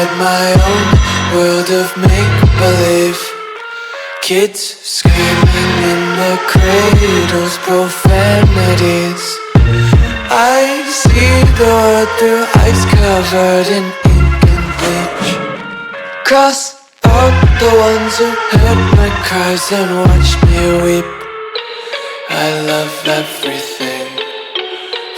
inside my own world of make-believe. Kids screaming in their cradles, profanities. I see the world through ice covered in ink and bleach. Cross out the ones who heard my cries and watched me weep. I love everything.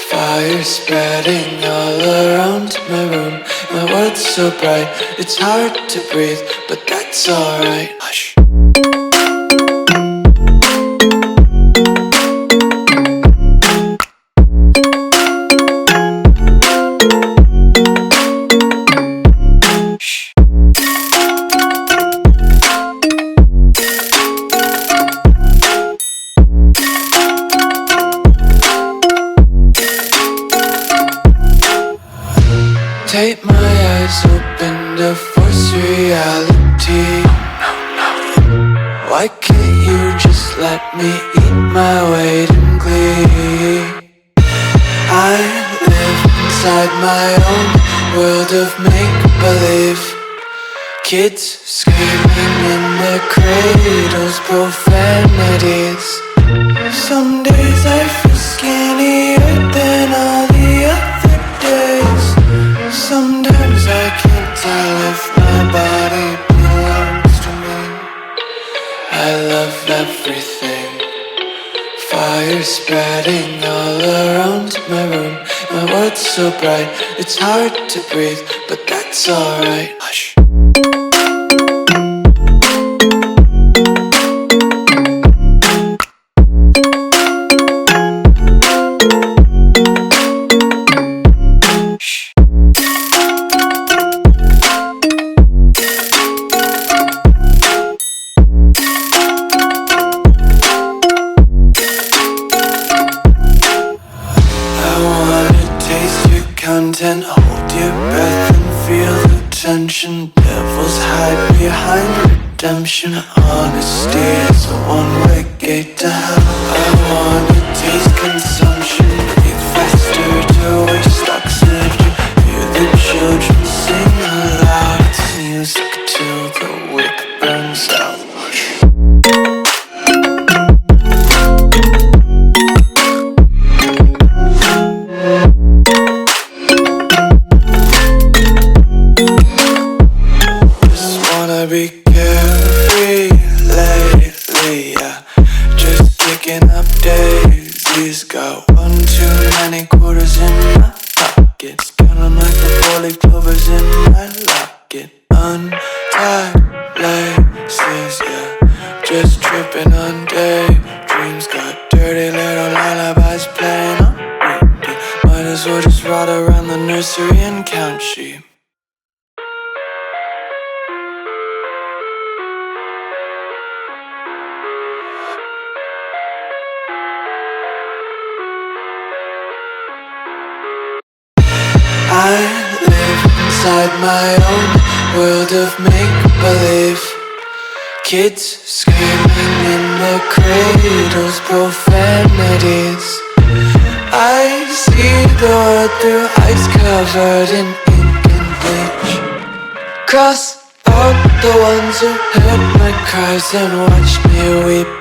Fire spreading all around my room. My world's so bright, it's hard to breathe, but that's alright. Hush. Tape my eyes open to force reality. Why can't you just let me eat my weight in glee? I live inside my own world of make-believe. Kids screaming in their cradles, profanities. Some days I feel skinnier than all the other days. Sometimes I can't tell if my body belongs to me. I love everything. Fire spreading all around my room. My world's so bright, it's hard to breathe, but that's alright. Hush. Content, hold your breath and feel the tension. Devils hide behind redemption. Honesty is a one-way gate to hell. I wanna taste consumption, breathe faster to waste oxygen. Hear the children sing aloud. It's music till the wick burns out. Be carefree lately, yeah. Just picking up daisies. Got one too many quarters in my pockets. Counting like the four-leaf clovers in my locket. Untied laces, yeah. Just tripping on daydreams. Got dirty little lullabies playing on repeat. Might as well just ride around the nursery and count sheep. I live inside my own world of make-believe. Kids screaming in their cradles, profanities. I see the world through ice covered in ink and bleach. Cross out the ones who heard my cries and watched me weep.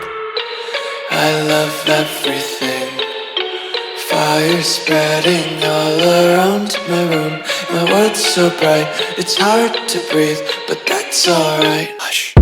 I love everything. Fire spreading all around my room. My world's so bright, it's hard to breathe, but that's alright. Hush.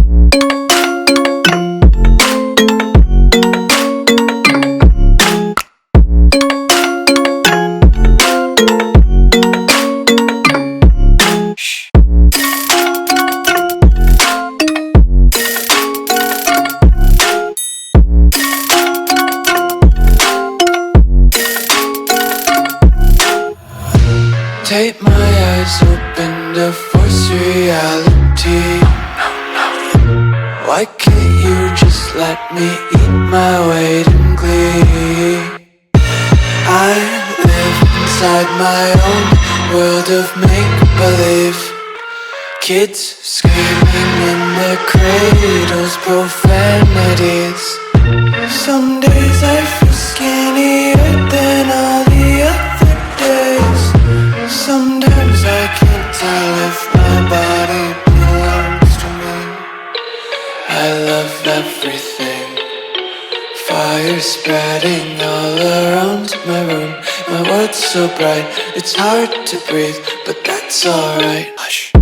Tape my eyes open to force reality. Why can't you just let me eat my weight in glee? I live inside my own world of make-believe. Kids screaming in their cradles, profanities. Some days I feel skinnier than all the other days. Sometimes I can't tell if my body everything. Fire spreading all around my room. My world's so bright, it's hard to breathe, but that's alright. Hush.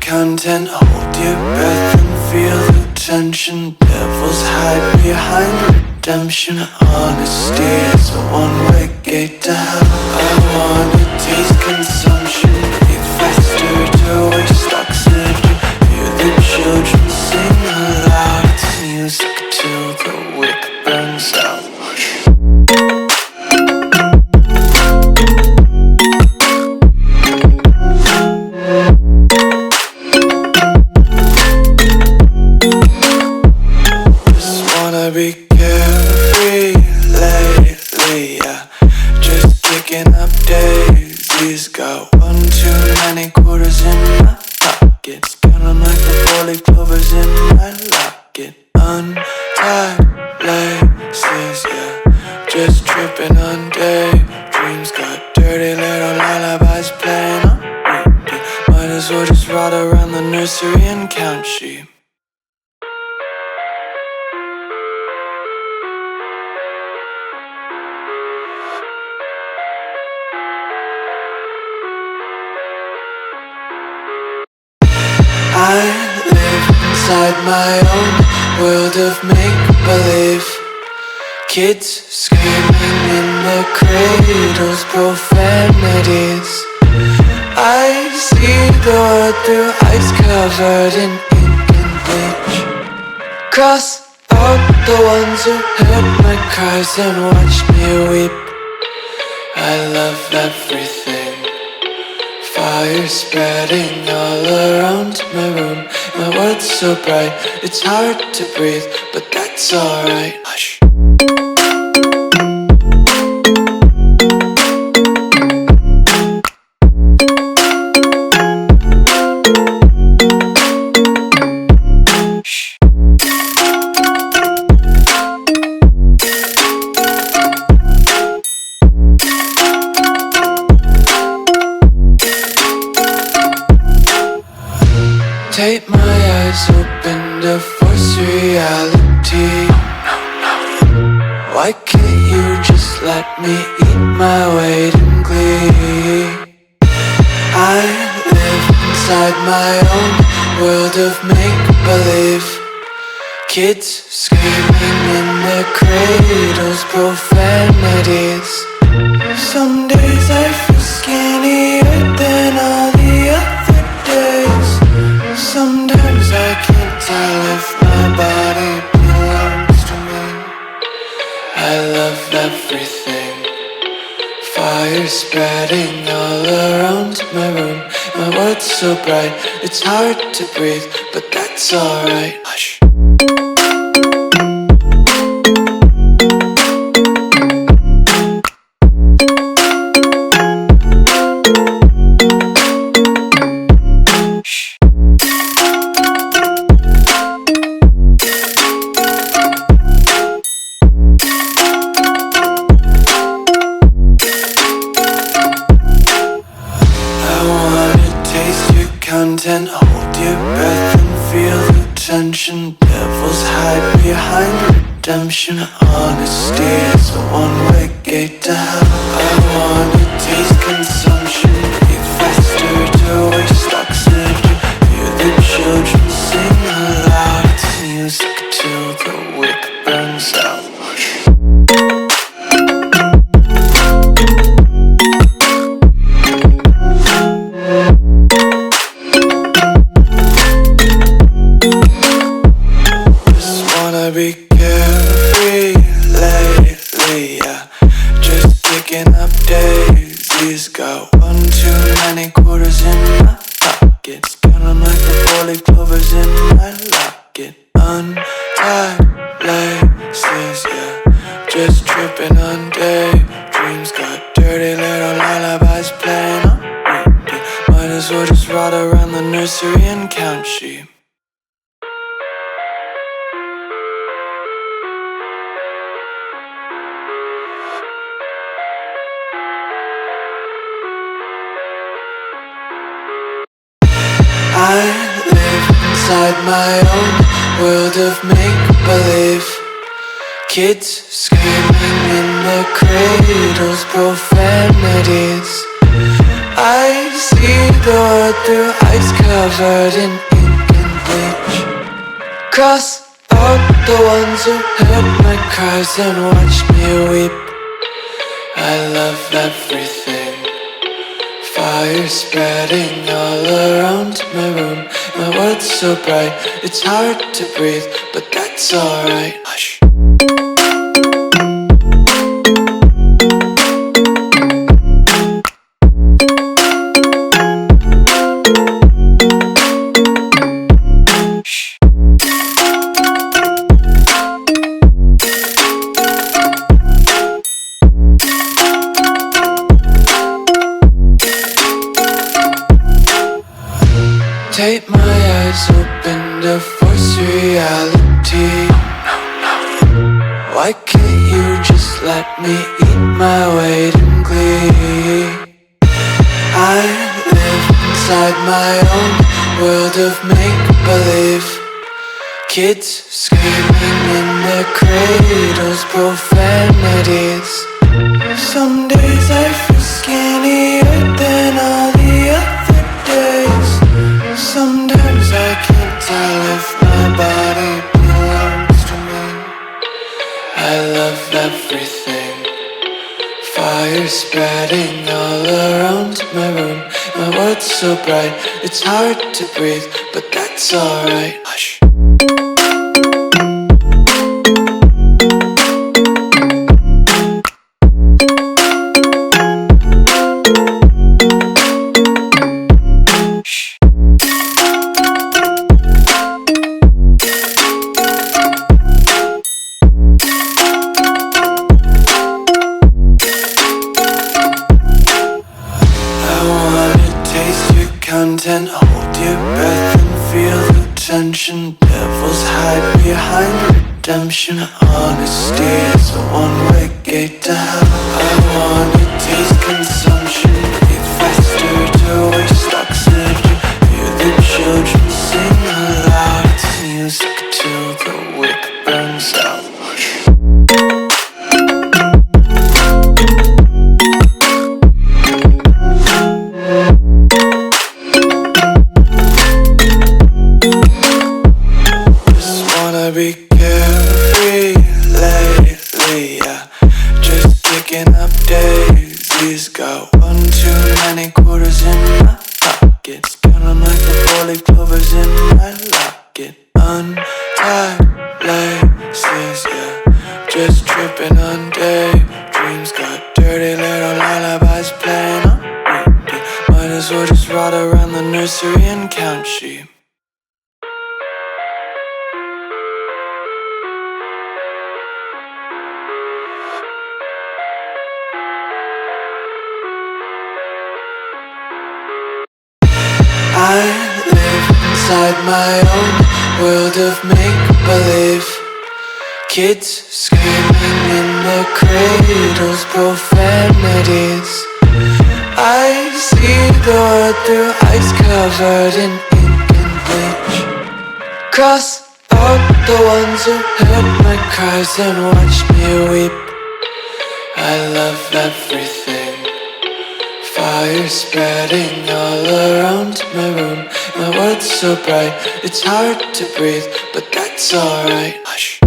Content, hold your breath and feel the tension. Devils hide behind redemption. Honesty is a one-way gate to hell. I wanna taste consumption, breathe faster to waste oxygen. Hear the children sing aloud. It's music till the wick burns out. Be carefree lately, yeah. Just kicking up daisies. Got one too many quarters in my pockets. Counting like the four-leaf clovers in my locket. Untied laces, yeah. Just tripping on daydreams. Got dirty little lullabies playing on repeat. Might as well just ride around the nursery and count sheep. I live inside my own world of make-believe. Kids screaming in their cradles, profanities. I see the world through eyes covered in ink and bleach. Cross out the ones who heard my cries and watched me weep. I love everything. Fire spreading all around my room. My world's so bright, it's hard to breathe, but that's alright. Hush. Take my eyes open to force reality. Why can't you just let me eat my weight in glee? I live inside my own world of make-believe. Kids screaming in their cradles, profanities. Some days I feel skinnier than all the other days. Sometimes I can't tell if my body belongs to me. I love everything. Fire spreading all around my room. My world's so bright, it's hard to breathe, but that's alright. Hush. Content, hold your breath and feel the tension. Devils hide behind redemption. Honesty is a one-way gate to hell. I wanna taste consumption, breathe faster to waste oxygen. Hear the children sing aloud. It's music till the wick burns out. Be carefree lately, yeah. Just picking up daisies. Got one too many quarters in my pockets. Counting like the four-leaf clovers in my locket. Untied laces, yeah. Just tripping on daydreams. rot around the nursery and count sheep. I live inside my own world of make-believe. Kids screaming in their cradles, profanities. I see the world through ice covered in ink and bleach. Cross out the ones who heard my cries and watched me weep. I love everything. Fire spreading all around my room. My world's so bright, it's hard to breathe, but that's alright. Hush. Tape my eyes open to force reality. Why can't you just let me eat my weight in glee? I live inside my own world of make-believe. Kids screaming in their cradles, profanities. Some days I feel skinnier than all the other days. Sometimes I can't tell if my body belongs to me. I love everything. Fire spreading all around my room. My world's so bright, it's hard to breathe, but that's alright. Hush. Content, hold your breath and feel the tension. Devils hide behind redemption. Honesty is a one-way gate to hell. I wanna taste consumption. Breathe faster to waste oxygen. Hear the children sing aloud. It's music till the wick burns out. Be carefree lately, yeah. Just picking up daisies. Got one too many quarters in my pockets. Counting like the 4-leaf clovers in my locket. Untied laces, yeah. Just tripping on daydreams. Got dirty little lullabies playing on repeat. Might as well just rot around the nursery and count sheep. I live inside my own world of make-believe. Kids screaming in their cradles, profanities. I see the world through ice covered in ink and bleach. Cross out the ones who heard my cries and watched me weep. I love everything. Fire spreading all around my room. My world's so bright, it's hard to breathe, but that's alright. Hush.